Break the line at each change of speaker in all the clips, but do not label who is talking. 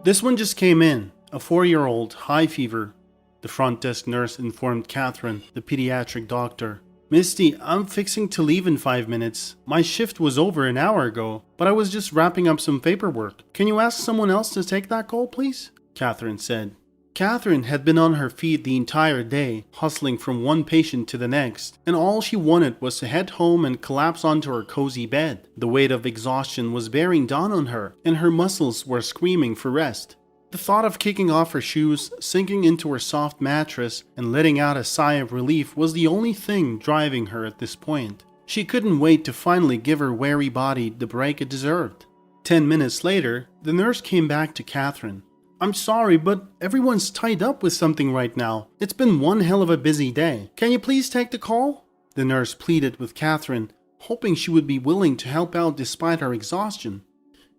This one just came in. A 4-year-old, high fever. The front desk nurse informed Catherine, the pediatric doctor. Misty, I'm fixing to leave in 5 minutes. My shift was over an hour ago, but I was just wrapping up some paperwork. Can you ask someone else to take that call, please? Catherine said. Catherine had been on her feet the entire day, hustling from one patient to the next, and all she wanted was to head home and collapse onto her cozy bed. The weight of exhaustion was bearing down on her, and her muscles were screaming for rest. The thought of kicking off her shoes, sinking into her soft mattress, and letting out a sigh of relief was the only thing driving her at this point. She couldn't wait to finally give her weary body the break it deserved. 10 minutes later, the nurse came back to Catherine. I'm sorry, but everyone's tied up with something right now. It's been one hell of a busy day. Can you please take the call? The nurse pleaded with Catherine, hoping she would be willing to help out despite her exhaustion.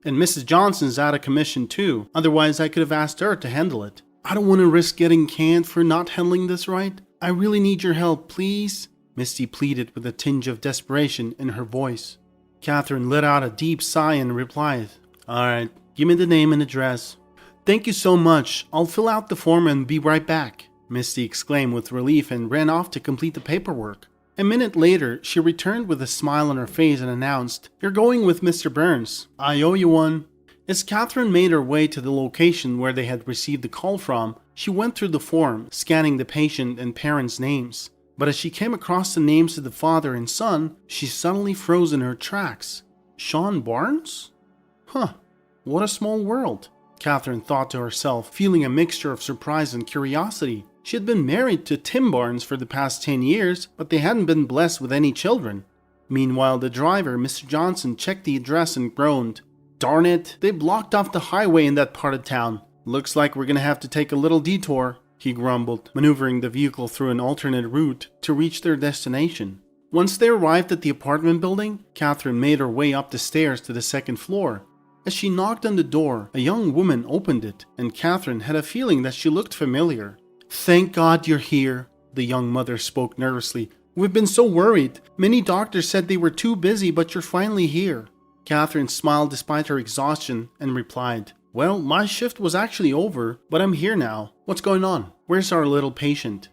And Mrs. Johnson's out of commission too, otherwise I could have asked her to handle it. I don't want to risk getting canned for not handling this right. I really need your help, please, Misty pleaded with a tinge of desperation in her voice. Catherine let out a deep sigh and replied, Alright, give me the name and address. Thank you so much. I'll fill out the form and be right back, Misty exclaimed with relief and ran off to complete the paperwork. A minute later, she returned with a smile on her face and announced, You're going with Mr. Burns. I owe you one. As Catherine made her way to the location where they had received the call from, she went through the form, scanning the patient and parents' names. But as she came across the names of the father and son, she suddenly froze in her tracks. Sean Barnes? Huh, what a small world. Catherine thought to herself, feeling a mixture of surprise and curiosity. She had been married to Tim Barnes for the past 10 years, but they hadn't been blessed with any children. Meanwhile, the driver, Mr. Johnson, checked the address and groaned. Darn it, they blocked off the highway in that part of town. Looks like we're gonna have to take a little detour, he grumbled, maneuvering the vehicle through an alternate route to reach their destination. Once they arrived at the apartment building, Catherine made her way up the stairs to the second floor. As she knocked on the door, a young woman opened it, and Catherine had a feeling that she looked familiar. Thank God you're here, the young mother spoke nervously. We've been so worried. Many doctors said they were too busy, but you're finally here. Catherine smiled despite her exhaustion and replied, Well, my shift was actually over, but I'm here now. What's going on? Where's our little patient?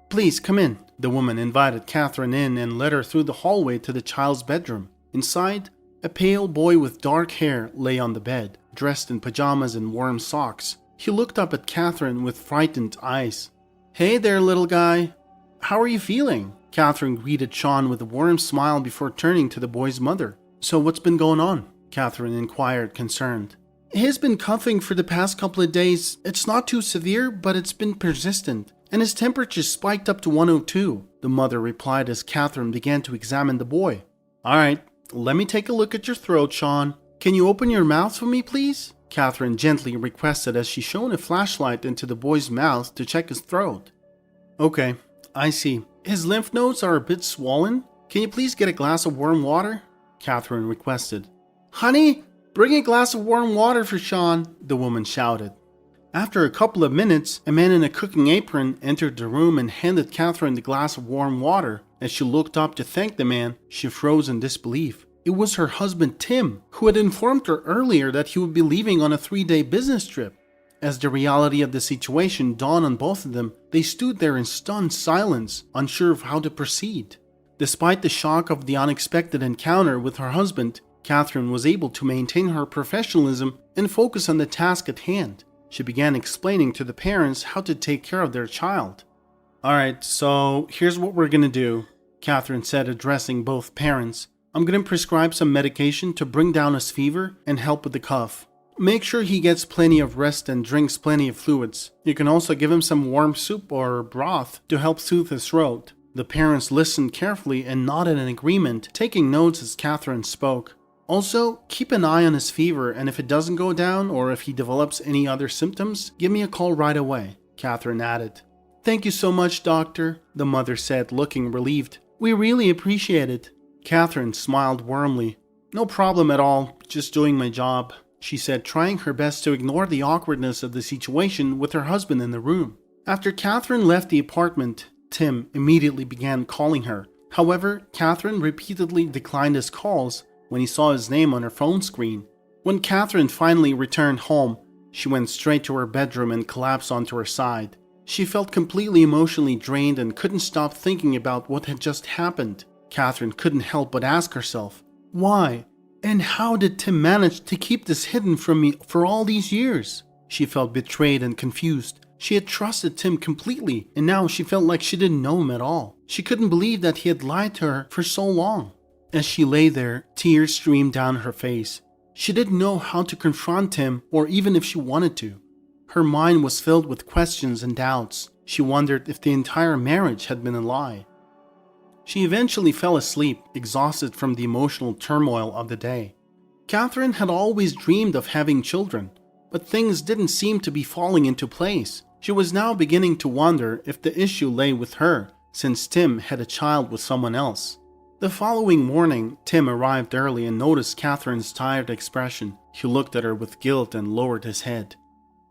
Please come in. The woman invited Catherine in and led her through the hallway to the child's bedroom. Inside, a pale boy with dark hair lay on the bed, dressed in pajamas and warm socks. He looked up at Catherine with frightened eyes. Hey there, little guy. How are you feeling? Catherine greeted Sean with a warm smile before turning to the boy's mother. So what's been going on? Catherine inquired, concerned. He's been coughing for the past couple of days. It's not too severe, but it's been persistent. And his temperature spiked up to 102, the mother replied as Catherine began to examine the boy. Alright, let me take a look at your throat, Sean. Can you open your mouth for me, please? Catherine gently requested as she shone a flashlight into the boy's mouth to check his throat. Okay, I see. His lymph nodes are a bit swollen. Can you please get a glass of warm water? Catherine requested. Honey, bring a glass of warm water for Sean, the woman shouted. After a couple of minutes, a man in a cooking apron entered the room and handed Catherine the glass of warm water. As she looked up to thank the man, she froze in disbelief. It was her husband Tim, who had informed her earlier that he would be leaving on a 3-day business trip. As the reality of the situation dawned on both of them, they stood there in stunned silence, unsure of how to proceed. Despite the shock of the unexpected encounter with her husband, Catherine was able to maintain her professionalism and focus on the task at hand. She began explaining to the parents how to take care of their child. Alright, so here's what we're gonna do, Catherine said, addressing both parents. I'm gonna prescribe some medication to bring down his fever and help with the cough. Make sure he gets plenty of rest and drinks plenty of fluids. You can also give him some warm soup or broth to help soothe his throat. The parents listened carefully and nodded in agreement, taking notes as Catherine spoke. Also, keep an eye on his fever, and if it doesn't go down or if he develops any other symptoms, give me a call right away, Catherine added. Thank you so much, doctor, the mother said, looking relieved. We really appreciate it. Catherine smiled warmly. No problem at all, just doing my job, she said, trying her best to ignore the awkwardness of the situation with her husband in the room. After Catherine left the apartment, Tim immediately began calling her. However, Catherine repeatedly declined his calls when he saw his name on her phone screen. When Catherine finally returned home, She went straight to her bedroom and collapsed onto her side. She felt completely emotionally drained and couldn't stop thinking about what had just happened. Catherine couldn't help but ask herself, why? And how did Tim manage to keep this hidden from me for all these years? She felt betrayed and confused. She had trusted Tim completely, and now she felt like she didn't know him at all. She couldn't believe that he had lied to her for so long. As she lay there, tears streamed down her face. She didn't know how to confront him, or even if she wanted to. Her mind was filled with questions and doubts. She wondered if the entire marriage had been a lie. She eventually fell asleep, exhausted from the emotional turmoil of the day. Catherine had always dreamed of having children, but things didn't seem to be falling into place. She was now beginning to wonder if the issue lay with her, since Tim had a child with someone else. The following morning, Tim arrived early and noticed Catherine's tired expression. He looked at her with guilt and lowered his head.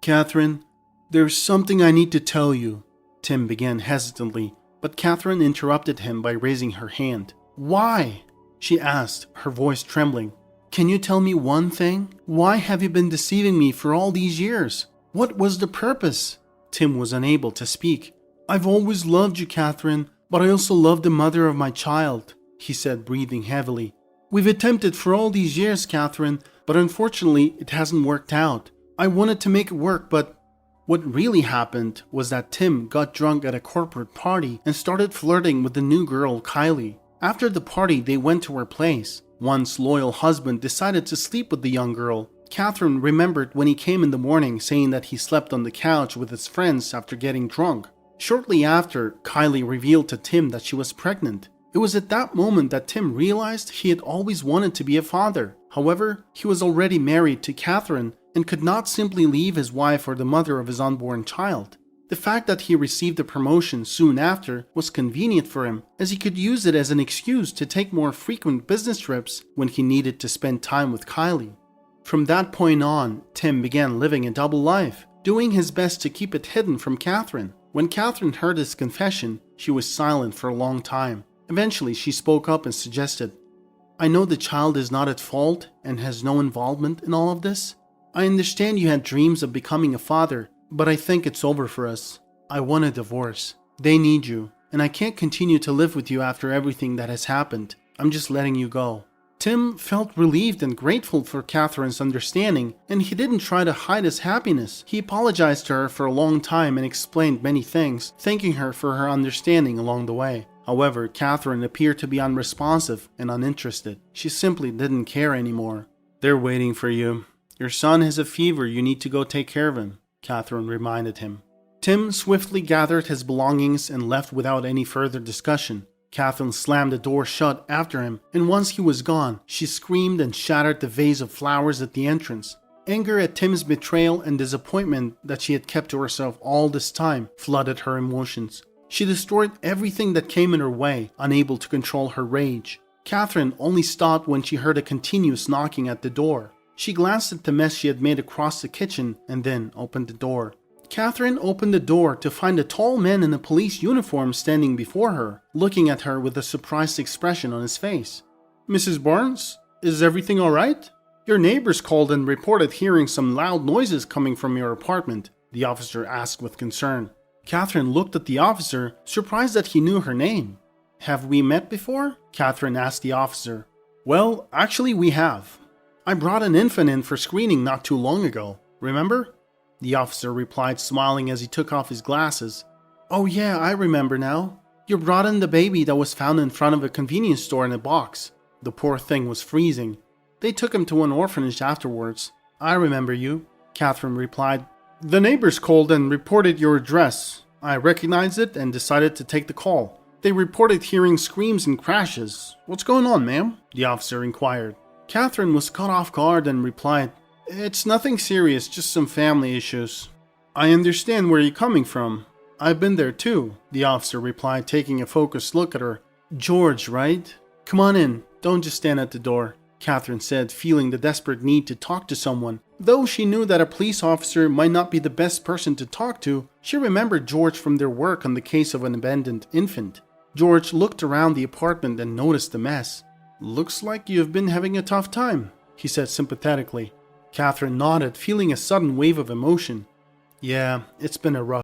"Catherine, there's something I need to tell you," Tim began hesitantly, but Catherine interrupted him by raising her hand. "Why?" she asked, her voice trembling. "Can you tell me one thing? Why have you been deceiving me for all these years? What was the purpose?" Tim was unable to speak. "I've always loved you, Catherine, but I also love the mother of my child," he said, breathing heavily. "We've attempted for all these years, Catherine, but unfortunately it hasn't worked out. I wanted to make it work, but..." What really happened was that Tim got drunk at a corporate party and started flirting with the new girl, Kylie. After the party, they went to her place. Once loyal husband decided to sleep with the young girl. Catherine remembered when he came in the morning saying that he slept on the couch with his friends after getting drunk. Shortly after, Kylie revealed to Tim that she was pregnant. It was at that moment that Tim realized he had always wanted to be a father. However, he was already married to Catherine and could not simply leave his wife or the mother of his unborn child. The fact that he received a promotion soon after was convenient for him, as he could use it as an excuse to take more frequent business trips when he needed to spend time with Kylie. From that point on, Tim began living a double life, doing his best to keep it hidden from Catherine. When Catherine heard his confession, she was silent for a long time. Eventually, she spoke up and suggested, "I know the child is not at fault and has no involvement in all of this. I understand you had dreams of becoming a father, but I think it's over for us. I want a divorce. They need you, and I can't continue to live with you after everything that has happened. I'm just letting you go." Tim felt relieved and grateful for Catherine's understanding, and he didn't try to hide his happiness. He apologized to her for a long time and explained many things, thanking her for her understanding along the way. However, Catherine appeared to be unresponsive and uninterested. She simply didn't care anymore. "They're waiting for you. Your son has a fever, you need to go take care of him," Catherine reminded him. Tim swiftly gathered his belongings and left without any further discussion. Catherine slammed the door shut after him, and once he was gone, she screamed and shattered the vase of flowers at the entrance. Anger at Tim's betrayal and disappointment that she had kept to herself all this time flooded her emotions. She destroyed everything that came in her way, unable to control her rage. Catherine only stopped when she heard a continuous knocking at the door. She glanced at the mess she had made across the kitchen and then opened the door. Catherine opened the door to find a tall man in a police uniform standing before her, looking at her with a surprised expression on his face. "Mrs. Barnes, is everything all right? Your neighbors called and reported hearing some loud noises coming from your apartment," the officer asked with concern. Catherine looked at the officer, surprised that he knew her name. "Have we met before?" Catherine asked the officer. "Well, actually we have. I brought an infant in for screening not too long ago. Remember?" The officer replied, smiling as he took off his glasses. "Oh yeah, I remember now. You brought in the baby that was found in front of a convenience store in a box. The poor thing was freezing. They took him to an orphanage afterwards. I remember you," Catherine replied. "The neighbors called and reported your address. I recognized it and decided to take the call. They reported hearing screams and crashes. What's going on, ma'am?" the officer inquired. Catherine was caught off guard and replied, "It's nothing serious, just some family issues." "I understand where you're coming from. I've been there too," the officer replied, taking a focused look at her. "George, right? Come on in. Don't just stand at the door," Catherine said, feeling the desperate need to talk to someone. Though she knew that a police officer might not be the best person to talk to, she remembered George from their work on the case of an abandoned infant. George looked around the apartment and noticed the mess. "Looks like you've been having a tough time," he said sympathetically. Catherine nodded, feeling a sudden wave of emotion. Yeah, it's been a rough